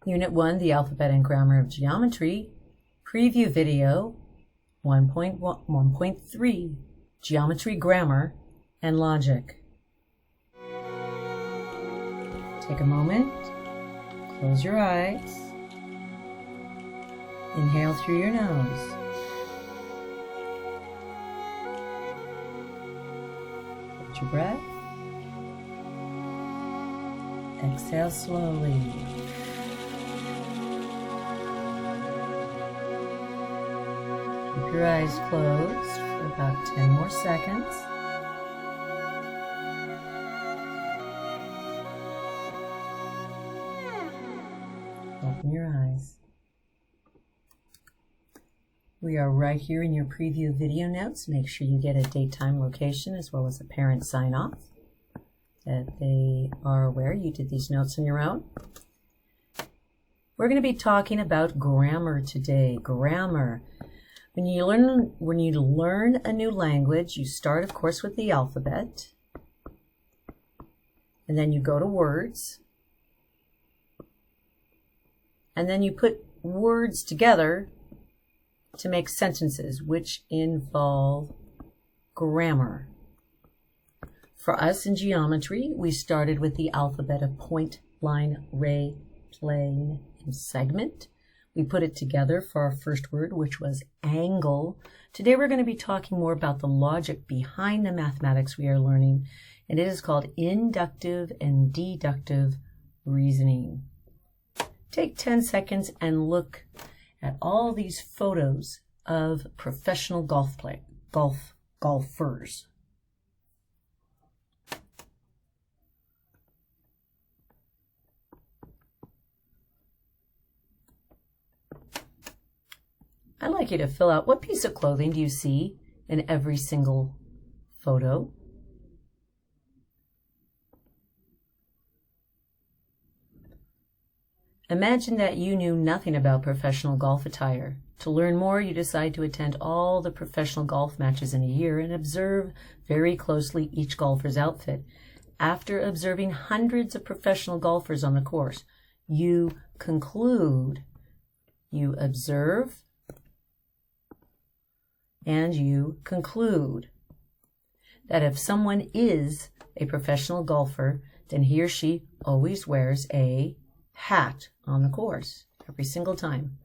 Unit 1, the Alphabet and Grammar of Geometry, Preview Video 1.3, Geometry, Grammar, and Logic. Take a moment, close your eyes, inhale through your nose. Hold your breath. Exhale slowly. Keep your eyes closed for about 10 more seconds. Open your eyes. We are right here in your preview video notes. Make sure you get a date, time, location, as well as a parent sign-off, that they are aware you did these notes on your own. We're going to be talking about grammar today. Grammar. When you learn a new language, you start, of course, with the alphabet, and then you go to words, and then you put words together to make sentences, which involve grammar. For us in geometry, we started with the alphabet of point, line, ray, plane, and segment. We put it together for our first word, which was angle. Today we're going to be talking more about the logic behind the mathematics we are learning, and it is called inductive and deductive reasoning. Take 10 seconds and look at all these photos of professional golfers. I'd like you to fill out, what piece of clothing do you see in every single photo? Imagine that you knew nothing about professional golf attire. To learn more, you decide to attend all the professional golf matches in a year and observe very closely each golfer's outfit. After observing hundreds of professional golfers on the course, you conclude, you observe, and you conclude that if someone is a professional golfer, then he or she always wears a hat on the course every single time.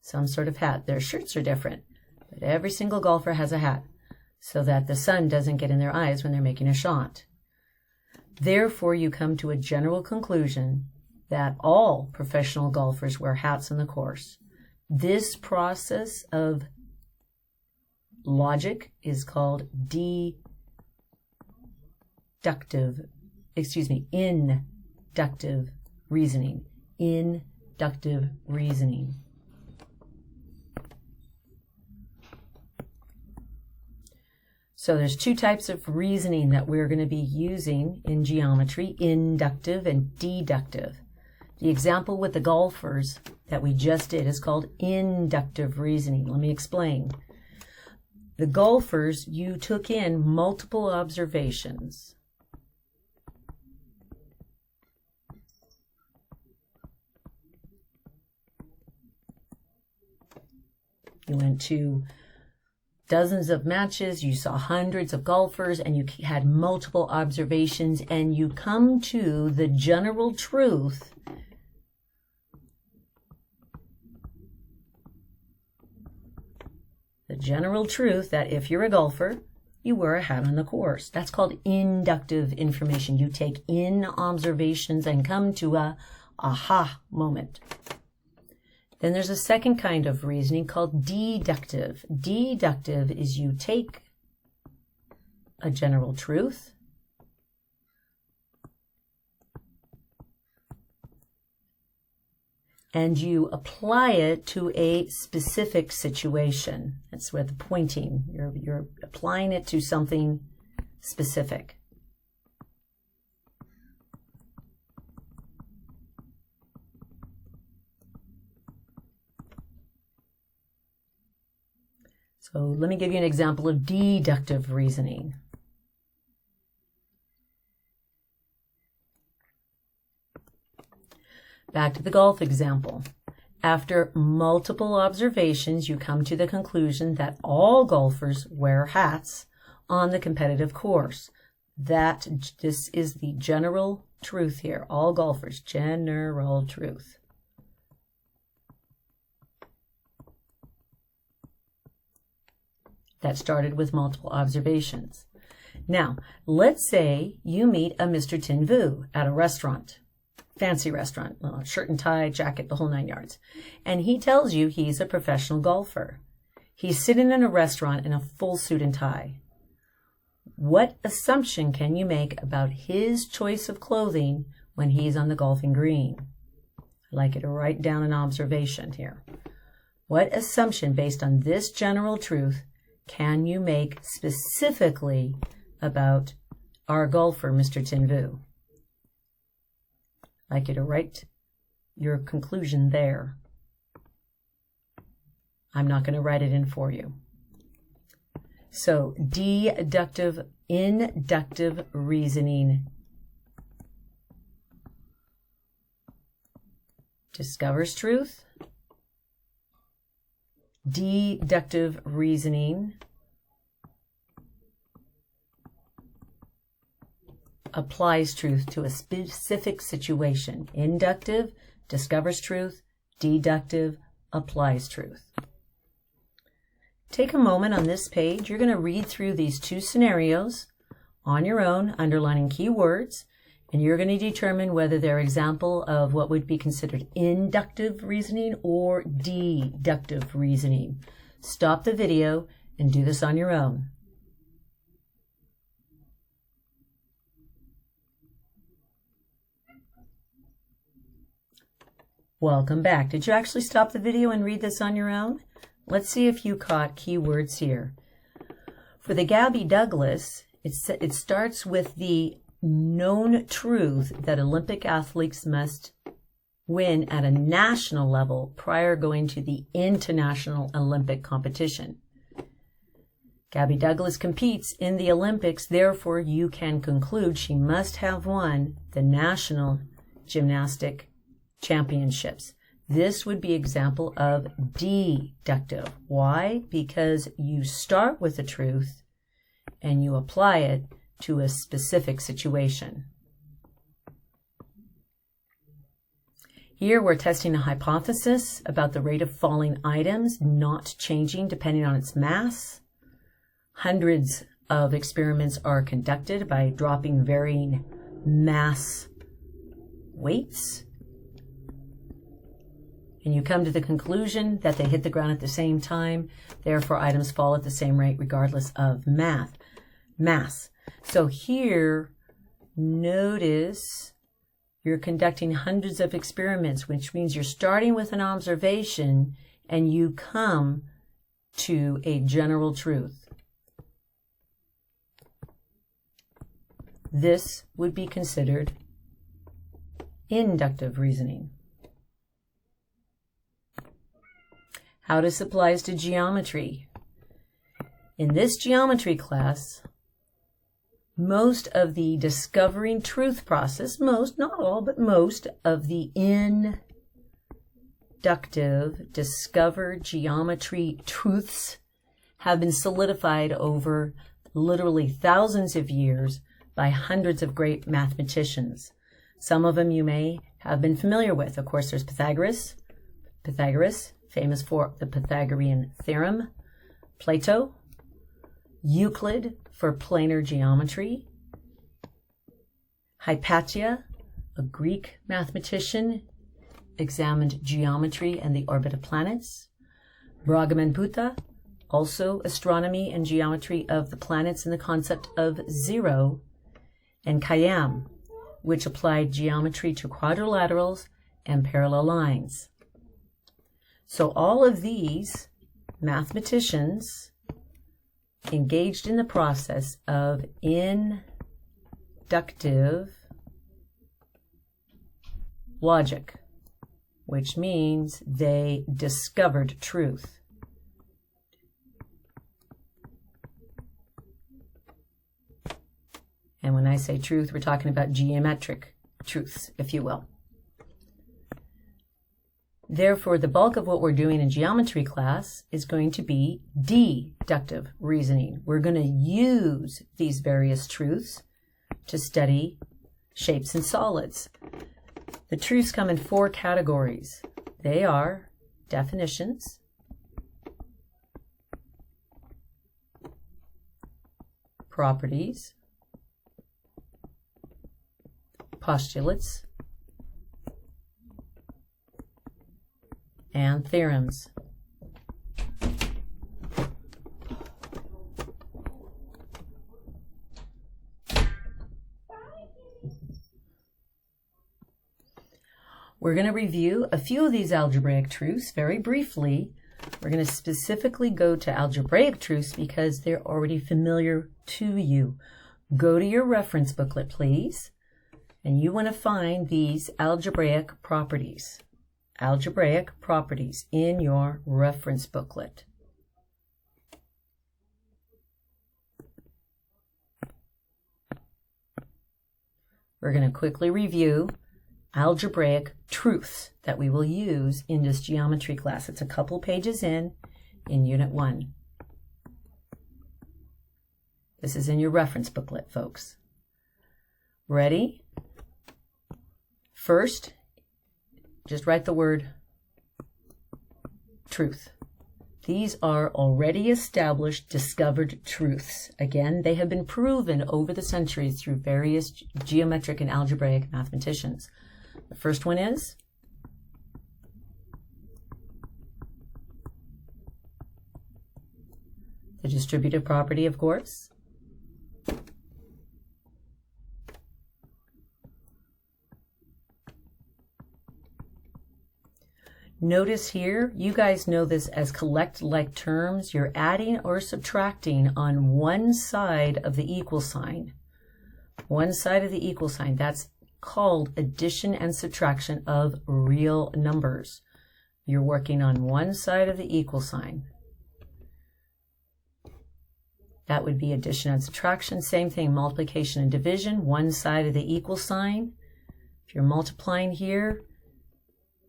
Some sort of hat. Their shirts are different, but every single golfer has a hat so that the sun doesn't get in their eyes when they're making a shot. Therefore, you come to a general conclusion that all professional golfers wear hats on the course. This process of logic is called inductive reasoning. Inductive reasoning. So there's two types of reasoning that we're going to be using in geometry, inductive and deductive. The example with the golfers that we just did is called inductive reasoning. Let me explain. The golfers, you took in multiple observations. You went to dozens of matches, you saw hundreds of golfers, and you had multiple observations, and you come to the general truth that if you're a golfer, you wear a hat on the course. That's called inductive information. You take in observations and come to a aha moment. Then there's a second kind of reasoning called deductive. Deductive is you take a general truth and you apply it to a specific situation. That's where the pointing, you're applying it to something specific. So let me give you an example of deductive reasoning. Back to the golf example. After multiple observations, you come to the conclusion that all golfers wear hats on the competitive course. This is the general truth here. All golfers, general truth. That started with multiple observations. Now, let's say you meet a Mr. Tin Vu at a restaurant, fancy restaurant, shirt and tie, jacket, the whole 9 yards. And he tells you he's a professional golfer. He's sitting in a restaurant in a full suit and tie. What assumption can you make about his choice of clothing when he's on the golfing green? I'd like you to write down an observation here. What assumption based on this general truth can you make specifically about our golfer, Mr. Tin Vu? I'd like you to write your conclusion there. I'm not going to write it in for you. So, inductive reasoning discovers truth. Deductive reasoning applies truth to a specific situation. Inductive discovers truth. Deductive applies truth. Take a moment on this page. You're going to read through these two scenarios on your own, underlining keywords, and you're going to determine whether they're an example of what would be considered inductive reasoning or deductive reasoning. Stop the video and do this on your own. Welcome back. Did you actually stop the video and read this on your own? Let's see if you caught keywords here. For the Gabby Douglas, it starts with the known truth that Olympic athletes must win at a national level prior going to the international Olympic competition. Gabby Douglas competes in the Olympics, therefore you can conclude she must have won the national gymnastic championships. This would be an example of deductive. Why? Because you start with the truth and you apply it to a specific situation. Here we're testing a hypothesis about the rate of falling items not changing depending on its mass. Hundreds of experiments are conducted by dropping varying mass weights. And you come to the conclusion that they hit the ground at the same time, therefore items fall at the same rate regardless of mass. So here, notice you're conducting hundreds of experiments, which means you're starting with an observation and you come to a general truth. This would be considered inductive reasoning. How this applies to geometry. In this geometry class, most of the discovering truth process, most, not all, but most of the inductive discovered geometry truths have been solidified over literally thousands of years by hundreds of great mathematicians. Some of them you may have been familiar with. Of course, there's Pythagoras, famous for the Pythagorean theorem, Plato, Euclid for planar geometry, Hypatia, a Greek mathematician, examined geometry and the orbit of planets, Brahmanputra, also astronomy and geometry of the planets and the concept of zero, and Khayyam, which applied geometry to quadrilaterals and parallel lines. So all of these mathematicians engaged in the process of inductive logic, which means they discovered truth. And when I say truth, we're talking about geometric truths, if you will. Therefore, the bulk of what we're doing in geometry class is going to be deductive reasoning. We're going to use these various truths to study shapes and solids. The truths come in 4 categories. They are definitions, properties, postulates, and theorems. We're going to review a few of these algebraic truths very briefly. We're going to specifically go to algebraic truths because they're already familiar to you. Go to your reference booklet, please, and you want to find these algebraic properties. Algebraic properties in your reference booklet. We're going to quickly review algebraic truths that we will use in this geometry class. It's a couple pages in Unit 1. This is in your reference booklet, folks. Ready? First, just write the word truth. These are already established, discovered truths. Again, they have been proven over the centuries through various geometric and algebraic mathematicians. The first one is the distributive property, of course. Notice here, you guys know this as collect-like terms. You're adding or subtracting on one side of the equal sign. One side of the equal sign. That's called addition and subtraction of real numbers. You're working on one side of the equal sign. That would be addition and subtraction. Same thing, multiplication and division. One side of the equal sign. If you're multiplying here,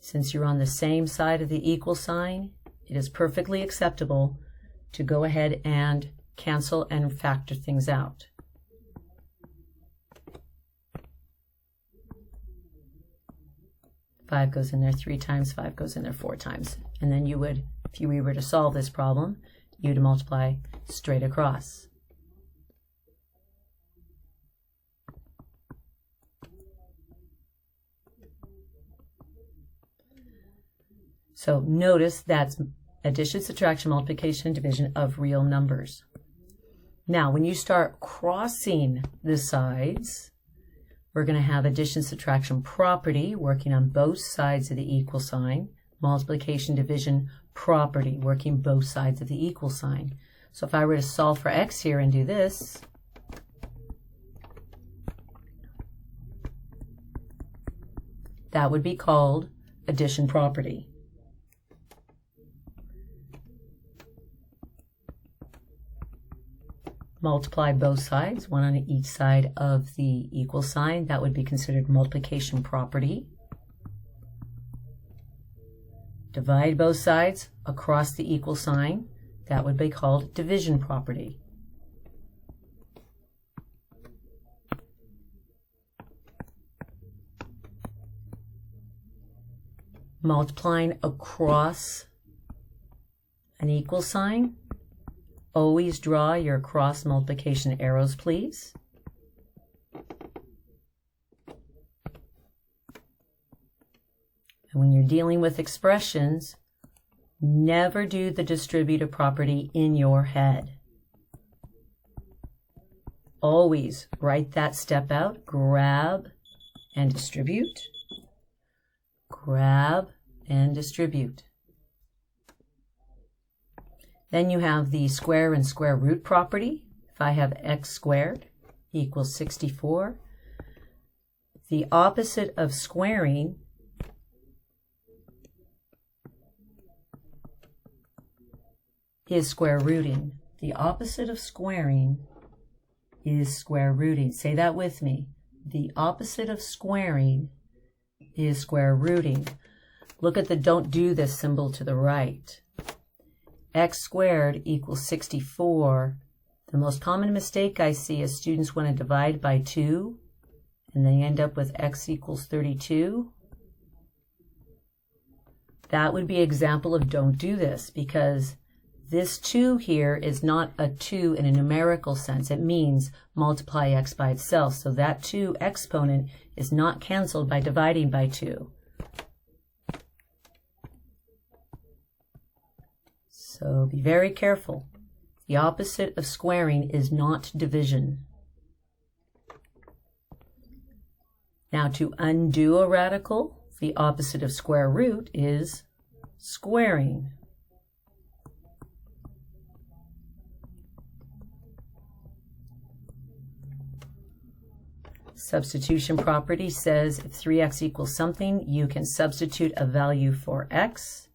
since you're on the same side of the equal sign, it is perfectly acceptable to go ahead and cancel and factor things out. Five goes in there 3 times, 5 goes in there 4 times. And then you would, if you were to solve this problem, you'd multiply straight across. So notice that's addition, subtraction, multiplication, and division of real numbers. Now, when you start crossing the sides, we're going to have addition, subtraction property working on both sides of the equal sign, multiplication, division property working both sides of the equal sign. So if I were to solve for x here and do this, that would be called addition property. Multiply both sides, one on each side of the equal sign. That would be considered multiplication property. Divide both sides across the equal sign. That would be called division property. Multiplying across an equal sign. Always draw your cross multiplication arrows, please. And when you're dealing with expressions, never do the distributive property in your head. Always write that step out, grab and distribute. Grab and distribute. Then you have the square and square root property. If I have x squared equals 64, the opposite of squaring is square rooting. The opposite of squaring is square rooting. Say that with me. The opposite of squaring is square rooting. Look at the don't do this symbol to the right. X squared equals 64. The most common mistake I see is students want to divide by 2, and they end up with x equals 32. That would be an example of don't do this, because this 2 here is not a 2 in a numerical sense. It means multiply x by itself. So that 2 exponent is not canceled by dividing by 2. So be very careful. The opposite of squaring is not division. Now to undo a radical, the opposite of square root is squaring. Substitution property says if 3x equals something, you can substitute a value for x.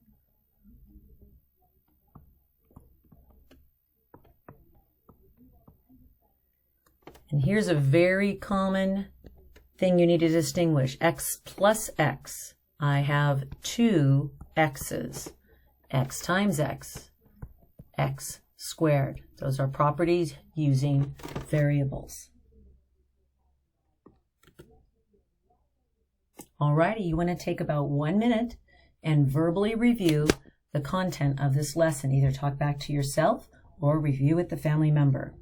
And here's a very common thing you need to distinguish. X plus x. I have 2 x's. X times x. X squared. Those are properties using variables. Alrighty, you want to take about 1 minute and verbally review the content of this lesson. Either talk back to yourself or review with the family member.